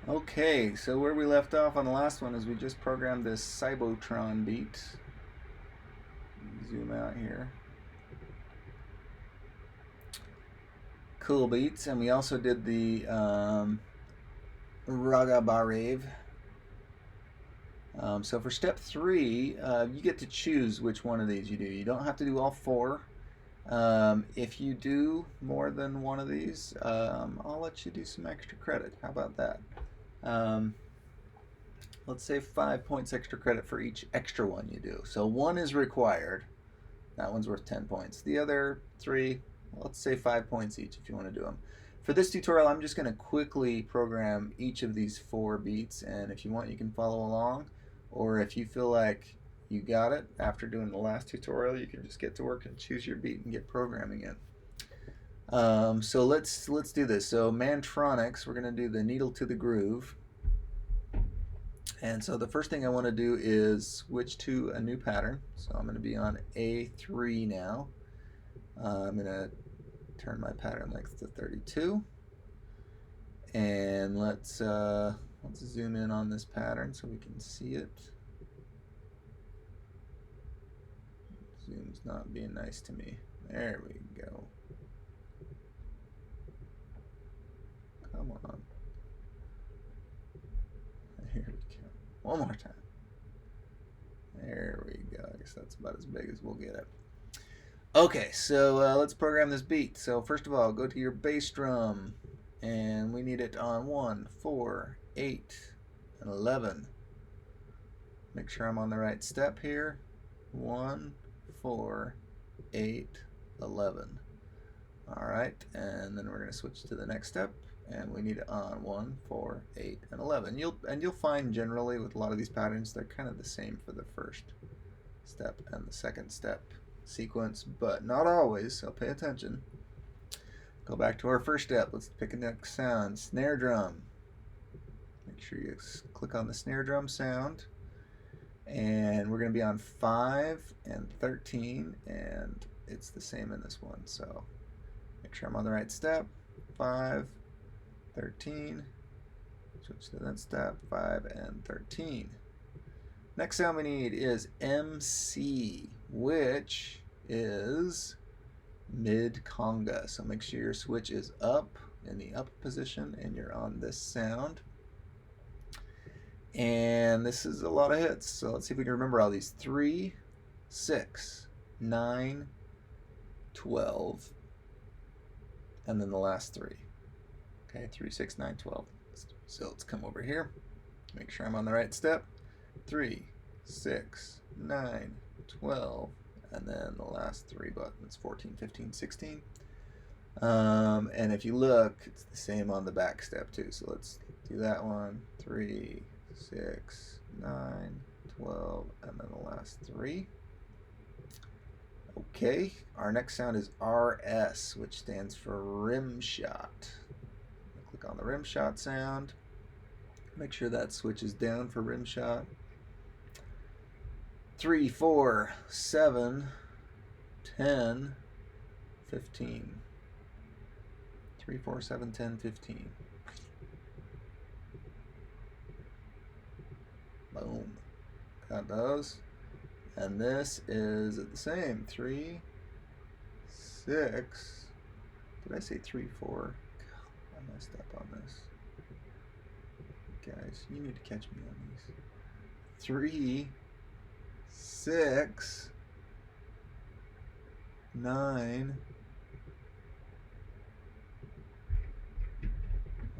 Okay, so where we left off on the last one is we just programmed this Cybotron beat. Zoom out here. Cool beats, and we also did the Raga Barev. So for step 3, you get to choose which one of these you do. You don't have to do all 4. If you do more than one of these, I'll let you do some extra credit. How about that? Um, let's say 5 points extra credit for each extra one you do. So 1 is required. That one's worth 10 points. The other 3, let's say 5 points each if you want to do them. For this tutorial, I'm just going to quickly program each of these 4 beats, and if you want, you can follow along. Or if you feel like you got it after doing the last tutorial, you can just get to work and choose your beat and get programming in. So let's do this. So Mantronics, we're going to do the needle to the groove. And so the first thing I want to do is switch to a new pattern. So I'm going to be on A3 now. I'm going to turn my pattern length to 32. And let's zoom in on this pattern so we can see it. Zoom's not being nice to me. There we go. Come on. Here we go. One more time. There we go. I guess that's about as big as we'll get it. Okay, so let's program this beat. So first of all, go to your bass drum, and we need it on 1, 4, 8, and 11. Make sure I'm on the right step here. 1, 4, 8, 11. All right, and then we're going to switch to the next step, and we need it on 1, 4, 8, and 11. You'll find generally with a lot of these patterns they're kind of the same for the first step and the second step sequence, but not always, so pay attention. Go back to our first step. Let's pick a next sound. Snare drum. Make sure you click on the snare drum sound, and we're going to be on 5 and 13, and it's the same in this one, so make sure I'm on the right step. 5, 13, switch to the next step, 5 and 13. Next sound we need is MC, which is mid conga. So make sure your switch is up in the up position and you're on this sound. And this is a lot of hits. So let's see if we can remember all these. 3, 6, 9, 12, and then the last 3. Okay, 3, 6, 9, 12. So let's come over here. Make sure I'm on the right step. 3, 6, 9, 12, and then the last 3 buttons, 14, 15, 16. And if you look, it's the same on the back step too. So let's do that one. 3, 6, 9, 12, and then the last 3. Okay, our next sound is RS, which stands for rim shot. Click on the rim shot sound. Make sure that switch is down for rim shot. 3, 4, 7, 10, 15. 3, 4, 7, 10, 15. Boom. Got those. And this is the same. 3, 6. Did I say 3, 4? I messed up on this. Guys, you need to catch me on these. 3, 6, 9,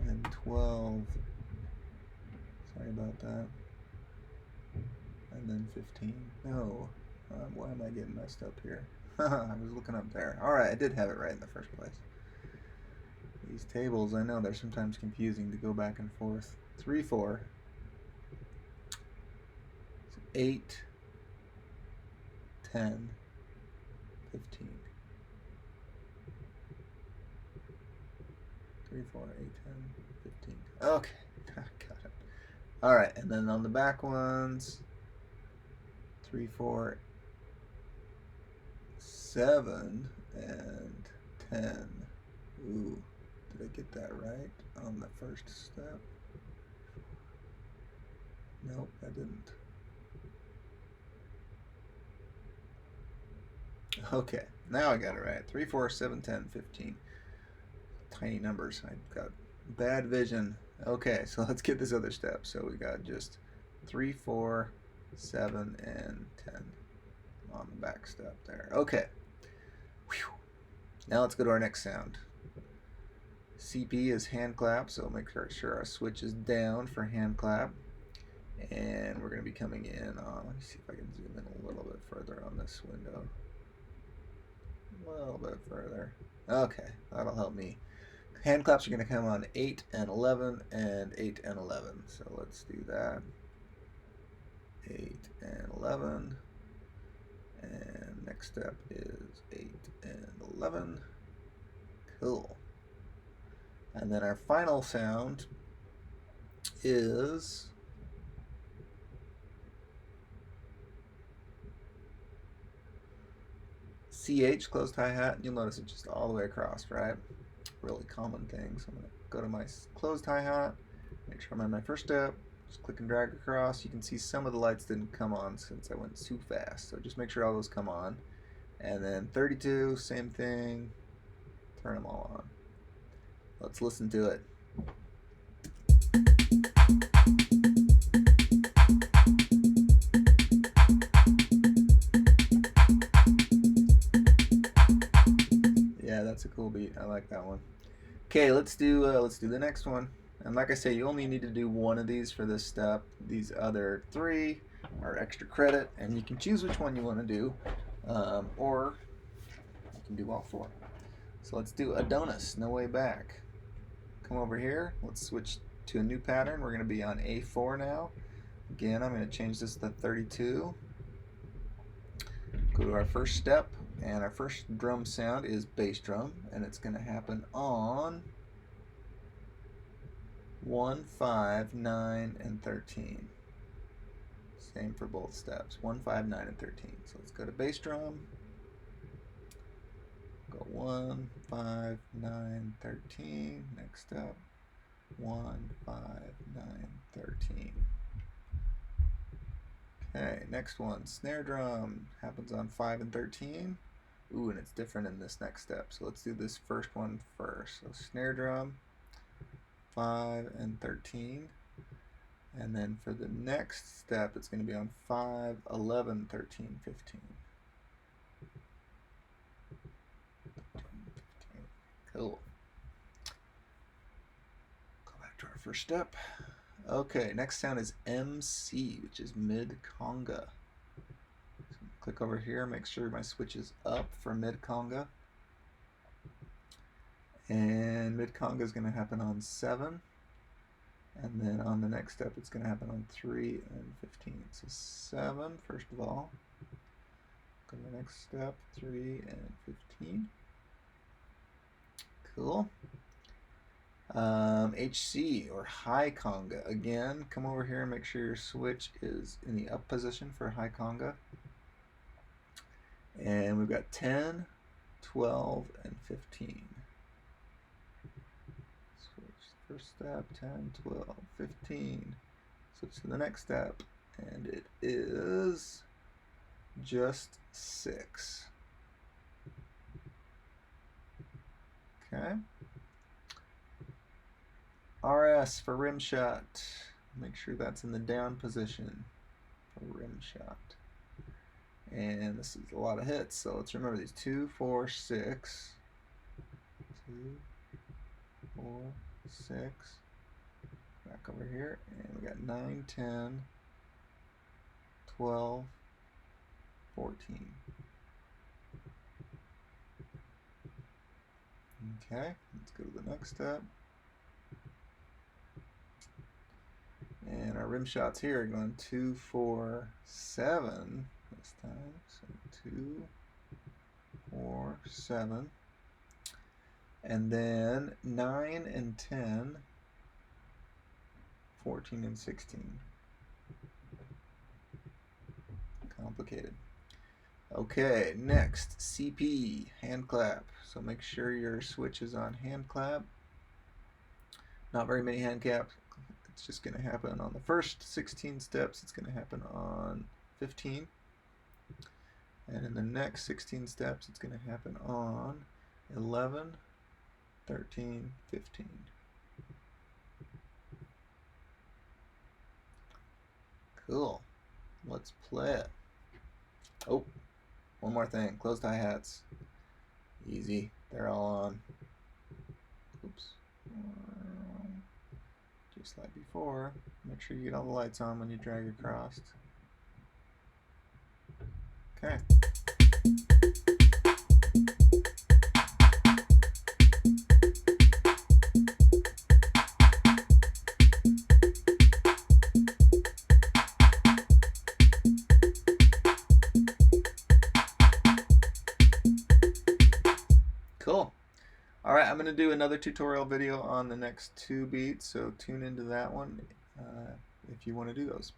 and 12. Sorry about that. And then 15. No. Why am I getting messed up here? I was looking up there. Alright, I did have it right in the first place. These tables, I know they're sometimes confusing to go back and forth. 3, 4. 8, 10, 15. 3, 4, 8, 10, 15. Okay, got it. All right, and then on the back ones, 3, 4, 7, and 10. Ooh, did I get that right on the first step? Nope, that didn't. Okay, now I got it right. 3, 4, 7, 10, 15. Tiny numbers. I've got bad vision. Okay, so let's get this other step. So we got just 3, 4, 7, and 10 on the back step there. Okay. Whew. Now let's go to our next sound. CP is hand clap, so make sure our switch is down for hand clap. And we're going to be coming in on, let me see if I can zoom in a little bit further on this window. A little bit further. Okay, that'll help me. Hand claps are going to come on 8 and 11 and 8 and 11. So let's do that. 8 and 11. And next step is 8 and 11. Cool. And then our final sound is CH, closed hi-hat. You'll notice it's just all the way across, right? Really common thing. So I'm going to go to my closed hi-hat, make sure I'm on my first step, just click and drag across. You can see some of the lights didn't come on since I went too fast. So just make sure all those come on. And then 32, same thing, turn them all on. Let's listen to it. Yeah, that's a cool beat. I like that one. Okay, let's do the next one. And like I say, you only need to do one of these for this step. These other 3 are extra credit, and you can choose which one you want to do, or you can do all 4. So let's do Adonis, No Way Back. Come over here. Let's switch to a new pattern. We're going to be on A4 now. Again, I'm going to change this to 32. Go to our first step, and our first drum sound is bass drum, and it's going to happen on 1, 5, 9, and 13. Same for both steps. 1, 5, 9, and 13. So let's go to bass drum. Go 1, 5, 9, 13. Next step. 1, 5, 9, 13. Okay, next one. Snare drum happens on 5 and 13. Ooh, and it's different in this next step. So let's do this first one first. So snare drum, 5 and 13. And then for the next step, it's going to be on 5, 11, 13, 15. Cool. Go back to our first step. Okay, next sound is MC, which is mid conga. So click over here, make sure my switch is up for mid conga. And mid conga is going to happen on 7. And then on the next step, it's going to happen on 3 and 15. So 7, first of all. Go to the next step, 3 and 15. Cool. HC, or high conga. Again, come over here and make sure your switch is in the up position for high conga. And we've got 10, 12, and 15. First step, 10, 12, 15. Switch to the next step, and it is just 6. Okay. RS for rim shot. Make sure that's in the down position for rim shot. And this is a lot of hits, so let's remember these. 2, 4, 6. 2, 4, 6. Back over here, and we got 9, 10, 12, 14. Okay, let's go to the next step. And our rim shots here are going 2, 4, 7 this time. So 2, 4, 7. And then 9 and 10, 14 and 16. Complicated. Okay, next, CP, hand clap. So make sure your switch is on hand clap. Not very many hand it's just going to happen on the first 16 steps. It's going to happen on 15. And in the next 16 steps, it's going to happen on 11, 13, 15. Cool. Let's play it. Oh, one more thing. Closed hi-hats. Easy. They're all on. Oops. Just like before. Make sure you get all the lights on when you drag across. Okay. Cool. All right, I'm going to do another tutorial video on the next 2 beats, so tune into that one if you want to do those.